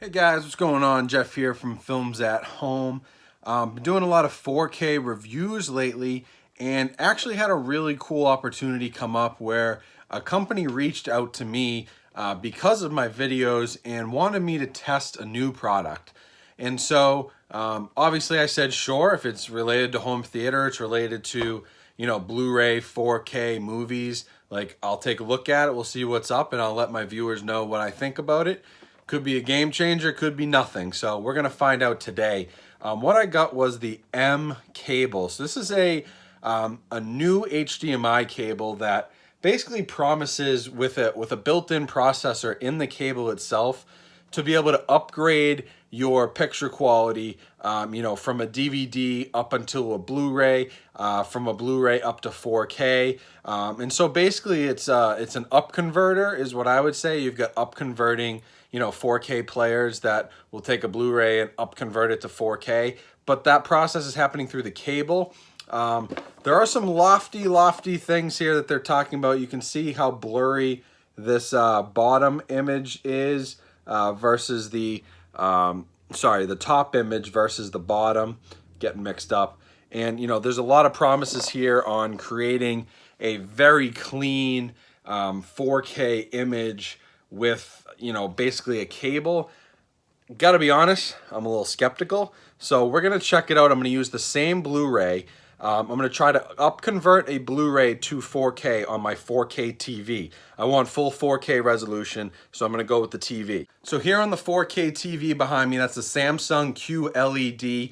Hey guys, what's going on? Jeff here from Films at Home. Been doing a lot of 4K reviews lately and actually had a really cool opportunity come up where a company reached out to me because of my videos and wanted me to test a new product. And so obviously I said sure, if it's related to home theater, it's related to, you know, Blu-ray 4K movies, like I'll take a look at it, we'll see what's up, and I'll let my viewers know what I think about it. Could be a game changer, could be nothing. So we're gonna find out today. What I got was the mCable. So this is a new HDMI cable that basically promises with a built-in processor in the cable itself to be able to upgrade your picture quality, you know, from a DVD up until a Blu-ray, from a Blu-ray up to 4K. And so basically it's an up converter is what I would say. You've got up converting, you know, 4K players that will take a Blu-ray and up convert it to 4K. But that process is happening through the cable. There are some lofty things here that they're talking about. You can see how blurry this bottom image is versus the the top image versus the bottom, getting mixed up. And you know, there's a lot of promises here on creating a very clean 4K image with, you know, basically a cable. Gotta be honest, I'm a little skeptical. So we're gonna check it out. I'm gonna use the same Blu-ray. I'm gonna try to up convert a Blu-ray to 4K on my 4K TV. I want full 4K resolution, so I'm gonna go with the TV. So here on the 4K TV behind me, that's the Samsung QLED.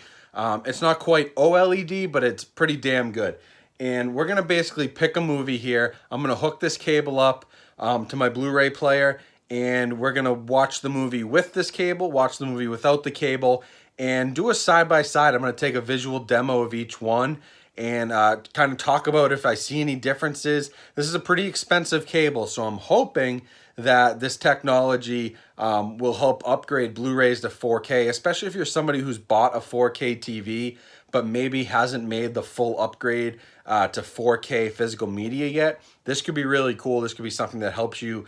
It's not quite OLED, but it's pretty damn good. And we're gonna basically pick a movie here. I'm gonna hook this cable up to my Blu-ray player, and we're gonna watch the movie with this cable, watch the movie without the cable, and do a side-by-side. I'm gonna take a visual demo of each one and kind of talk about if I see any differences. This is a pretty expensive cable, so I'm hoping that this technology will help upgrade Blu-rays to 4K, especially if you're somebody who's bought a 4K TV but maybe hasn't made the full upgrade to 4K physical media yet. This could be really cool. This could be something that helps you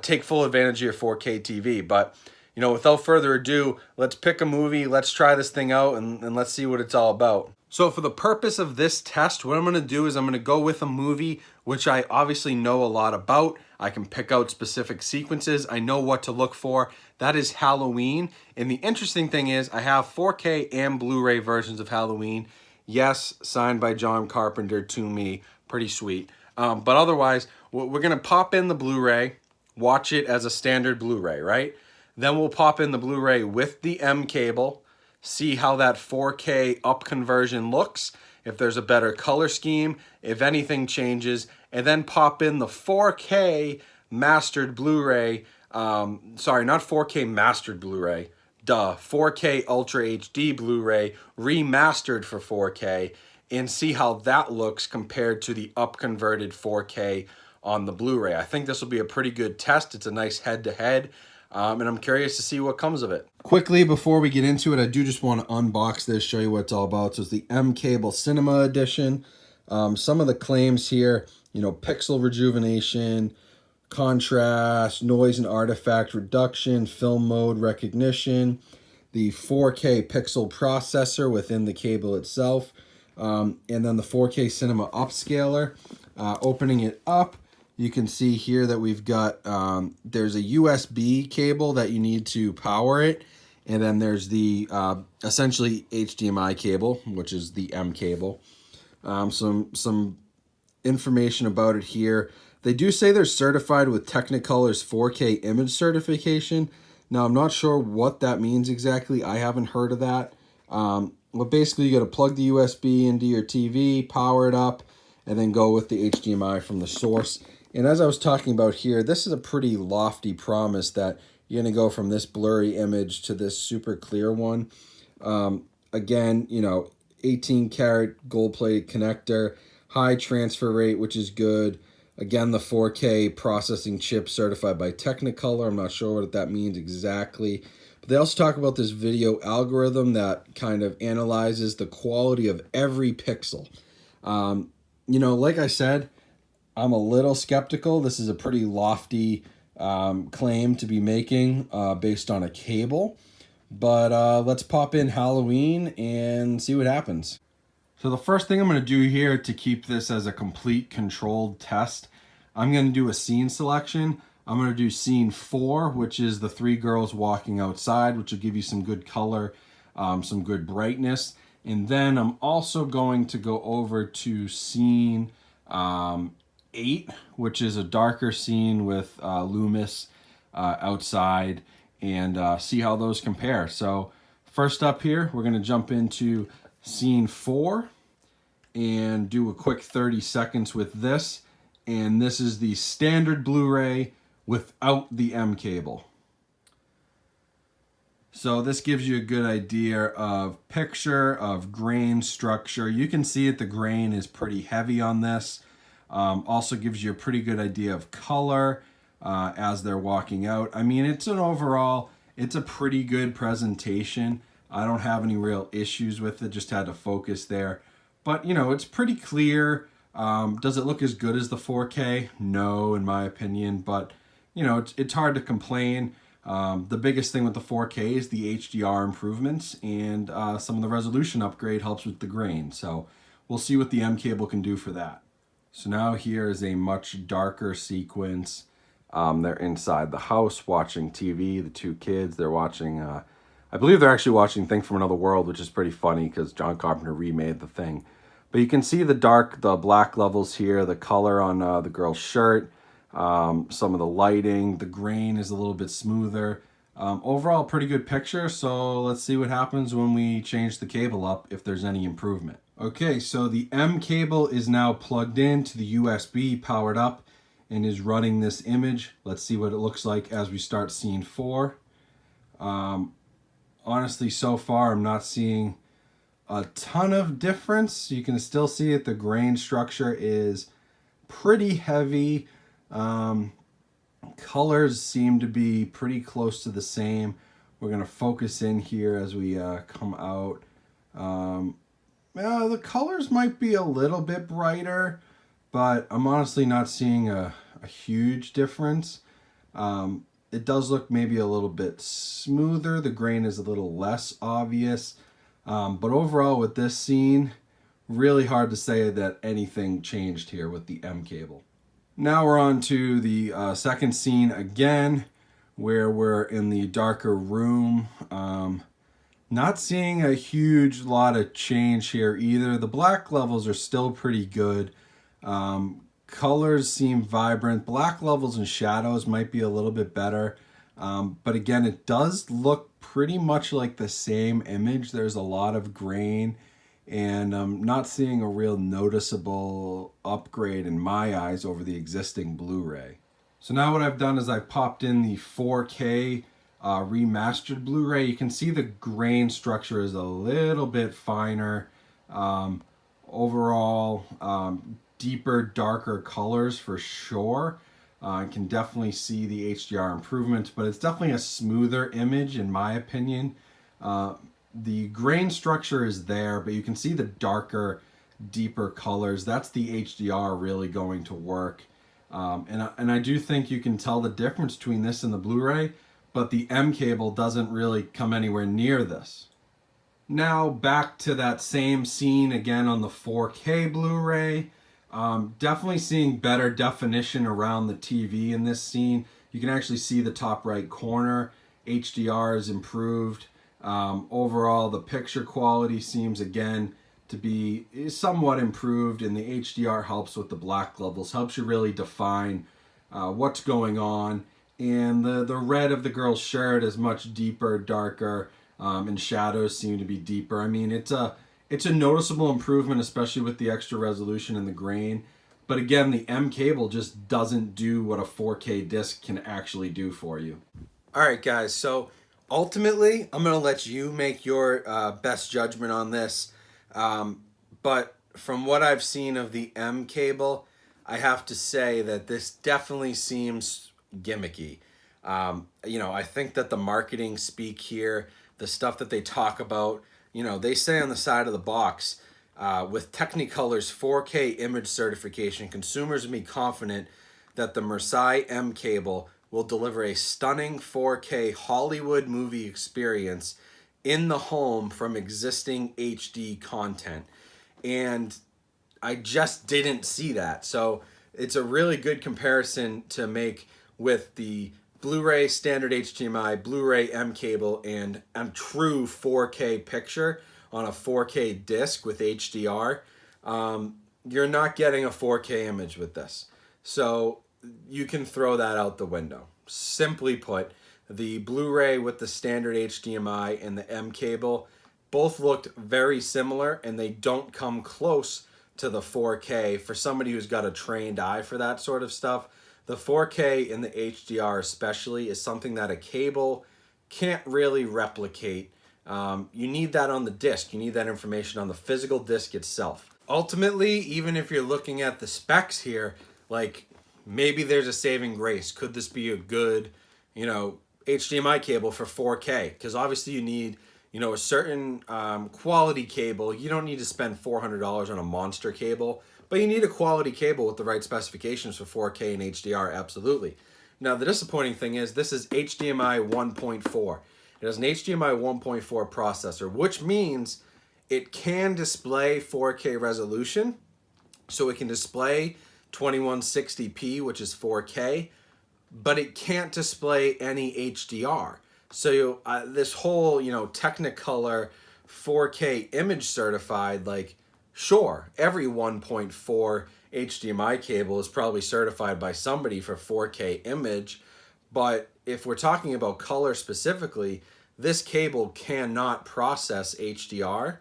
take full advantage of your 4K TV. But, you know, without further ado, let's pick a movie, let's try this thing out, and let's see what it's all about. So for the purpose of this test, what I'm going to do is I'm going to go with a movie which I obviously know a lot about. I can pick out specific sequences. I know what to look for. That is Halloween. And the interesting thing is I have 4K and Blu-ray versions of Halloween. Yes, signed by John Carpenter to me. Pretty sweet. But otherwise, we're going to pop in the Blu-ray, watch it as a standard Blu-ray, right? Then we'll pop in the Blu-ray with the mCable, see how that 4K up conversion looks, if there's a better color scheme, if anything changes, and then pop in the 4K mastered Blu-ray, sorry, not 4K mastered Blu-ray, 4K Ultra HD Blu-ray remastered for 4K, and see how that looks compared to the up converted 4K on the Blu-ray. I think this will be a pretty good test. It's a nice head-to-head. And I'm curious to see what comes of it. Quickly, before we get into it, I do just want to unbox this, show you what it's all about. So it's the mCable Cinema Edition. Some of the claims here, you know, pixel rejuvenation, contrast, noise and artifact reduction, film mode recognition, the 4K pixel processor within the cable itself, and then the 4K Cinema Upscaler. Opening it up, you can see here that we've got, there's a USB cable that you need to power it. And then there's the essentially HDMI cable, which is the mCable. Some information about it here. They do say they're certified with Technicolor's 4K image certification. Now, I'm not sure what that means exactly. I haven't heard of that. But basically, you got to plug the USB into your TV, power it up, and then go with the HDMI from the source. And as I was talking about here, this is a pretty lofty promise that you're going to go from this blurry image to this super clear one. Again, you know, 18 karat gold plate connector, high transfer rate, which is good. Again, the 4K processing chip certified by Technicolor. I'm not sure what that means exactly. But they also talk about this video algorithm that kind of analyzes the quality of every pixel. You know, like I said, I'm a little skeptical. This is a pretty lofty claim to be making based on a cable. But let's pop in Halloween and see what happens. So the first thing I'm going to do here to keep this as a complete controlled test, I'm going to do a scene selection. I'm going to do scene 4, which is the 3 girls walking outside, which will give you some good color, some good brightness. And then I'm also going to go over to scene 8, which is a darker scene with Loomis outside, and see how those compare. So first up here, we're going to jump into scene 4 and do a quick 30 seconds with this. And this is the standard Blu-ray without the mCable. So this gives you a good idea of picture, of grain structure. You can see it, the grain is pretty heavy on this. Also gives you a pretty good idea of color as they're walking out. I mean, it's a pretty good presentation. I don't have any real issues with it, just had to focus there. But, you know, it's pretty clear. Does it look as good as the 4K? No, in my opinion, but, you know, it's hard to complain. The biggest thing with the 4K is the HDR improvements, and some of the resolution upgrade helps with the grain. So we'll see what the mCable can do for that. So now here is a much darker sequence. They're inside the house watching TV, the 2 kids. They're watching, I believe they're actually watching Thing from Another World, which is pretty funny because John Carpenter remade the Thing. But you can see the black levels here, the color on the girl's shirt, some of the lighting, the grain is a little bit smoother. Overall, pretty good picture, so let's see what happens when we change the cable up, if there's any improvement. Okay, so the mCable is now plugged in to the USB, powered up, and is running this image. Let's see what it looks like as we start scene 4. Honestly, so far, I'm not seeing a ton of difference. You can still see it. The grain structure is pretty heavy. Colors seem to be pretty close to the same. We're going to focus in here as we come out. The colors might be a little bit brighter, but I'm honestly not seeing a huge difference. It does look maybe a little bit smoother. The grain is a little less obvious. But overall with this scene, really hard to say that anything changed here with the mCable. Now we're on to the second scene again, where we're in the darker room. Not seeing a huge lot of change here either. The black levels are still pretty good. Colors seem vibrant. Black levels and shadows might be a little bit better. But again, it does look pretty much like the same image. There's a lot of grain, and I'm not seeing a real noticeable upgrade in my eyes over the existing Blu-ray. So now what I've done is I've popped in the 4K remastered Blu-ray. You can see the grain structure is a little bit finer. Overall, deeper, darker colors for sure. I can definitely see the HDR improvement, but it's definitely a smoother image in my opinion. The grain structure is there, but you can see the darker, deeper colors. That's the HDR really going to work. And I do think you can tell the difference between this and the Blu-ray, but the mCable doesn't really come anywhere near this. Now back to that same scene again on the 4K Blu-ray. Definitely seeing better definition around the TV in this scene. You can actually see the top right corner. HDR is improved. Overall, the picture quality seems again to be somewhat improved, and the HDR helps with the black levels, helps you really define what's going on. And the red of the girl's shirt is much deeper, darker, and shadows seem to be deeper. I mean, it's a noticeable improvement, especially with the extra resolution and the grain. But again, the mCable just doesn't do what a 4K disc can actually do for you. All right, guys, so ultimately, I'm going to let you make your best judgment on this. But from what I've seen of the mCable, I have to say that this definitely seems gimmicky. I think that the marketing speak here, the stuff that they talk about, they say on the side of the box, with Technicolor's 4K image certification, consumers will be confident that the Marseille mCable will deliver a stunning 4K Hollywood movie experience in the home from existing HD content. And I just didn't see that. So it's a really good comparison to make with the Blu-ray standard HDMI, Blu-ray mCable, and a true 4K picture on a 4K disc with HDR. You're not getting a 4K image with this. So you can throw that out the window. Simply put, the Blu-ray with the standard HDMI and the mCable both looked very similar, and they don't come close to the 4K. For somebody who's got a trained eye for that sort of stuff, the 4K and the HDR especially is something that a cable can't really replicate. You need that on the disc. You need that information on the physical disc itself. Ultimately, even if you're looking at the specs here, like maybe there's a saving grace. Could this be a good, HDMI cable for 4K? Because obviously you need, a certain quality cable. You don't need to spend $400 on a monster cable, but you need a quality cable with the right specifications for 4K and HDR, absolutely. Now, the disappointing thing is this is HDMI 1.4. It has an HDMI 1.4 processor, which means it can display 4K resolution. So it can display 2160p, which is 4K, but it can't display any HDR. So this whole, Technicolor 4K image certified, sure, every 1.4 HDMI cable is probably certified by somebody for 4K image, but if we're talking about color specifically, this cable cannot process HDR,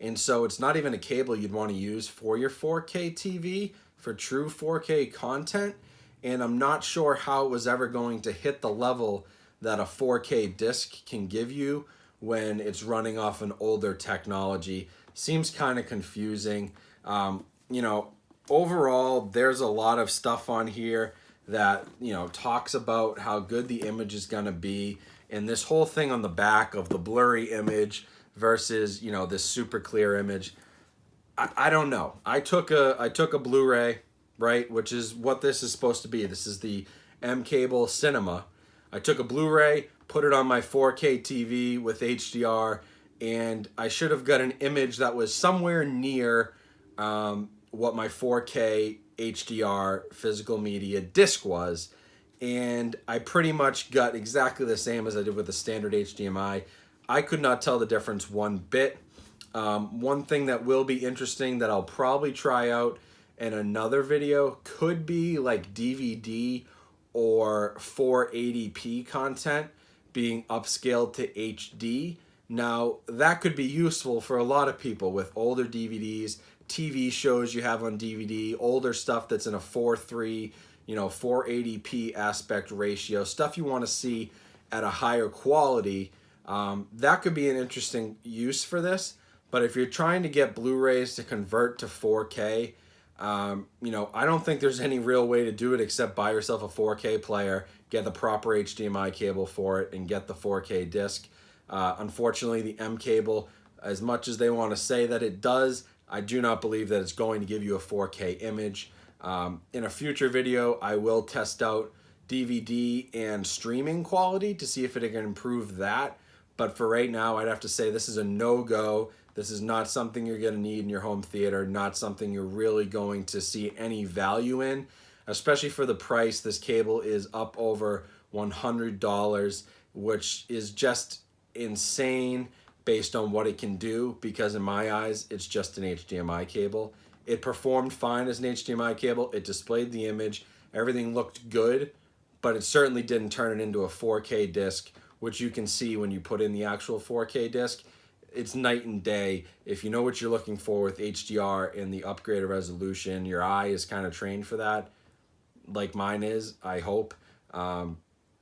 and so it's not even a cable you'd want to use for your 4K TV for true 4K content, and I'm not sure how it was ever going to hit the level that a 4K disc can give you when it's running off an older technology. Seems kind of confusing. Overall, there's a lot of stuff on here that, talks about how good the image is going to be. And this whole thing on the back of the blurry image versus, this super clear image, I don't know. I took a Blu-ray, right, which is what this is supposed to be. This is the mCable Cinema. I took a Blu-ray, put it on my 4K TV with HDR, and I should have got an image that was somewhere near what my 4K HDR physical media disc was. And I pretty much got exactly the same as I did with the standard HDMI. I could not tell the difference one bit. One thing that will be interesting that I'll probably try out in another video could be like DVD or 480p content being upscaled to HD. Now, that could be useful for a lot of people with older DVDs, TV shows you have on DVD, older stuff that's in a 4:3, 480p aspect ratio, stuff you want to see at a higher quality. That could be an interesting use for this. But if you're trying to get Blu-rays to convert to 4K, I don't think there's any real way to do it except buy yourself a 4K player, get the proper HDMI cable for it, and get the 4K disc. Unfortunately, the mCable, as much as they want to say that it does, I do not believe that it's going to give you a 4K image. In a future video, I will test out DVD and streaming quality to see if it can improve that. But for right now, I'd have to say this is a no-go. This is not something you're going to need in your home theater, not something you're really going to see any value in, especially for the price. This cable is up over $100, which is just insane based on what it can do, because in my eyes, it's just an HDMI cable. It performed fine as an HDMI cable. It displayed the image. Everything looked good, but it certainly didn't turn it into a 4K disc, which you can see when you put in the actual 4K disc. It's night and day. If you know what you're looking for with HDR and the upgraded resolution, your eye is kind of trained for that, like mine is, I hope.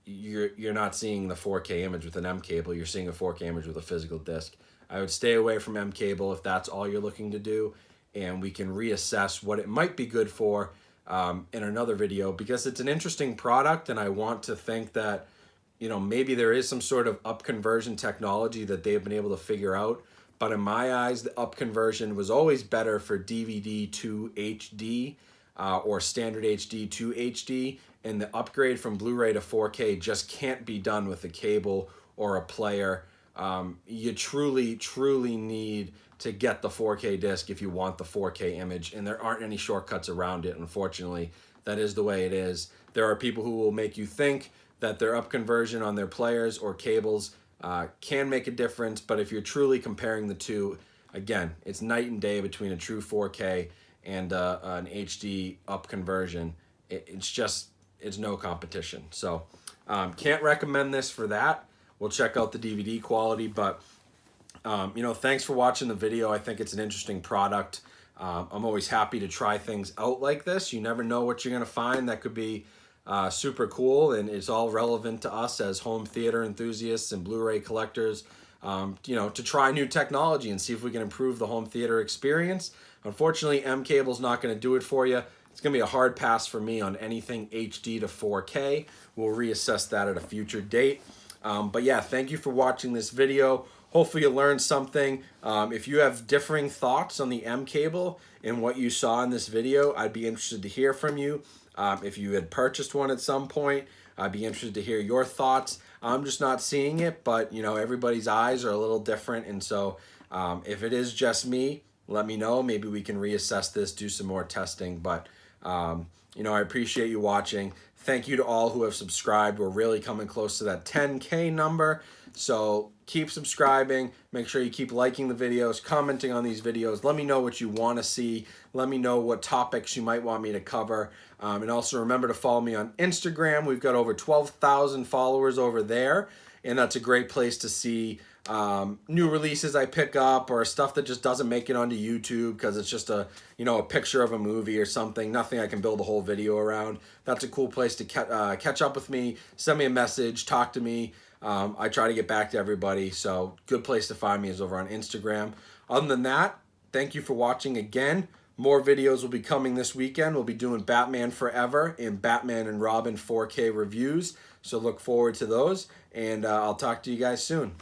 You're not seeing the 4K image with an mCable. You're seeing a 4K image with a physical disc. I would stay away from mCable if that's all you're looking to do, and we can reassess what it might be good for in another video, because it's an interesting product, and I want to think that maybe there is some sort of up conversion technology that they've been able to figure out. But in my eyes, the up conversion was always better for DVD to HD. or standard HD to HD, and the upgrade from Blu-ray to 4K just can't be done with a cable or a player. You truly need to get the 4K disc if you want the 4K image, and there aren't any shortcuts around it, unfortunately. That is the way it is. There are people who will make you think that their up conversion on their players or cables can make a difference, but if you're truly comparing the two, again, it's night and day between a true 4K and an HD up conversion. It's no competition. So can't recommend this for that. We'll check out the DVD quality, but thanks for watching the video. I think it's an interesting product. I'm always happy to try things out like this. You never know what you're gonna find that could be super cool, and it's all relevant to us as home theater enthusiasts and Blu-ray collectors, to try new technology and see if we can improve the home theater experience. Unfortunately, mCable's not gonna do it for you. It's gonna be a hard pass for me on anything HD to 4K. We'll reassess that at a future date. But yeah, thank you for watching this video. Hopefully you learned something. If you have differing thoughts on the mCable and what you saw in this video, I'd be interested to hear from you. If you had purchased one at some point, I'd be interested to hear your thoughts. I'm just not seeing it, but everybody's eyes are a little different. And so if it is just me, let me know. Maybe we can reassess this, do some more testing. But I appreciate you watching. Thank you to all who have subscribed. We're really coming close to that 10K number. So keep subscribing. Make sure you keep liking the videos, commenting on these videos. Let me know what you want to see. Let me know what topics you might want me to cover. And also remember to follow me on Instagram. We've got over 12,000 followers over there. And that's a great place to see new releases I pick up, or stuff that just doesn't make it onto YouTube because it's just a picture of a movie or something, nothing I can build a whole video around. That's a cool place to catch up with me, send me a message, talk to me. I try to get back to everybody, so good place to find me is over on Instagram. Other than that, thank you for watching again. More videos will be coming this weekend. We'll be doing Batman Forever and Batman and Robin 4K reviews, so look forward to those, and I'll talk to you guys soon.